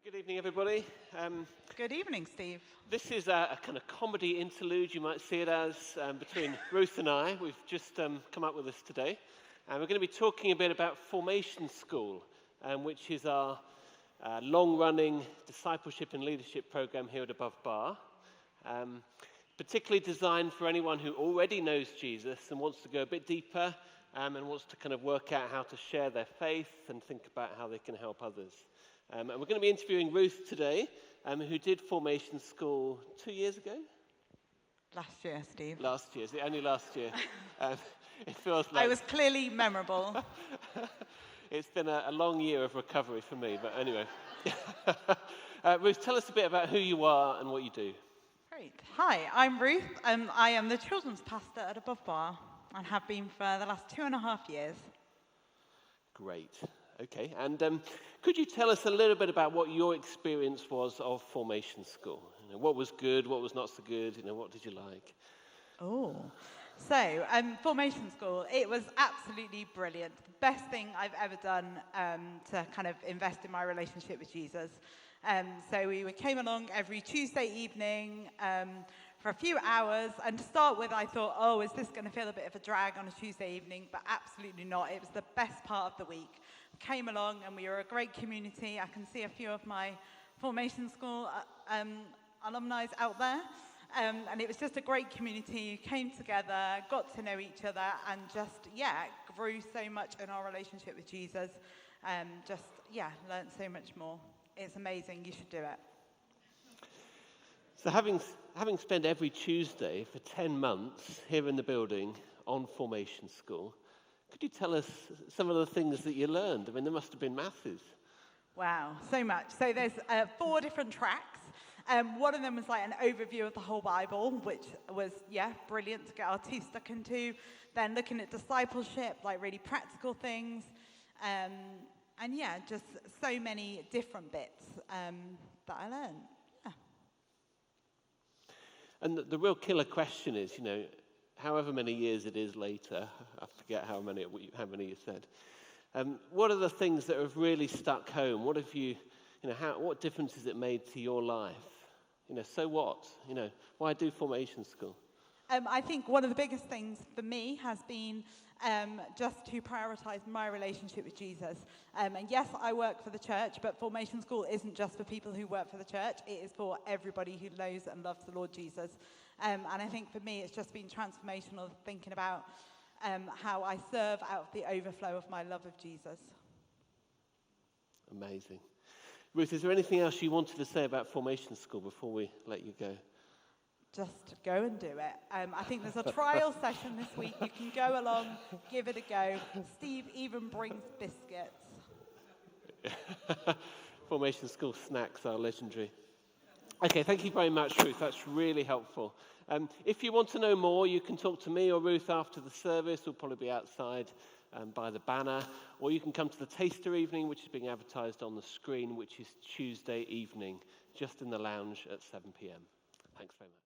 Good evening, everybody. Good evening, Steve. This is a kind of comedy interlude, you might see it as, between Ruth and I. We've just come up with this today. And we're going to be talking a bit about Formation School, which is our long-running discipleship and leadership program here at Above Bar. Particularly designed for anyone who already knows Jesus and wants to go a bit deeper and wants to kind of work out how to share their faith and think about how they can help others. And we're going to be interviewing Ruth today, who did Formation School 2 years ago? Last year, Steve. Last year, only last year. It feels like... I was clearly memorable. It's been a long year of recovery for me, but anyway. Ruth, tell us a bit about who you are and what you do. Great. Hi, I'm Ruth. I am the children's pastor at Above Bar and have been for the last 2.5 years. Great. Okay, and could you tell us a little bit about what your experience was of Formation School? You know, what was good, what was not so good, what did you like? So, Formation School, it was absolutely brilliant. The best thing I've ever done to kind of invest in my relationship with Jesus. So we came along every Tuesday evening for a few hours, and to start with I thought, is this going to feel a bit of a drag on a Tuesday evening? But absolutely not. It was the best part of the week. Came along and we were a great community. I can see a few of my Formation School alumni out there. And it was just a great community. You came together, got to know each other, and just, grew so much in our relationship with Jesus. Learned so much more. It's amazing. You should do it. So having spent every Tuesday for 10 months here in the building on Formation School, could you tell us some of the things that you learned? I mean, there must have been masses. Wow, so much. So there's 4 different tracks. One of them was like an overview of the whole Bible, which was, brilliant to get our teeth stuck into. Then looking at discipleship, like really practical things. Just so many different bits that I learned. Yeah. And the real killer question is, however many years it is later, I forget how many you said. What are the things that have really stuck home? What have you, what difference has it made to your life? So what? Why do Formation School? I think one of the biggest things for me has been just to prioritize my relationship with Jesus. And yes, I work for the church, but Formation School isn't just for people who work for the church. It is for everybody who knows and loves the Lord Jesus. And I think for me, it's just been transformational thinking about how I serve out of the overflow of my love of Jesus. Amazing. Ruth, is there anything else you wanted to say about Formation School before we let you go? Just go and do it. I think there's a trial session this week. You can go along, give it a go. Steve even brings biscuits. Formation School snacks are legendary. Okay, thank you very much, Ruth. That's really helpful. If you want to know more, you can talk to me or Ruth after the service. We'll probably be outside by the banner. Or you can come to the taster evening, which is being advertised on the screen, which is Tuesday evening, just in the lounge at 7 p.m. Thanks very much.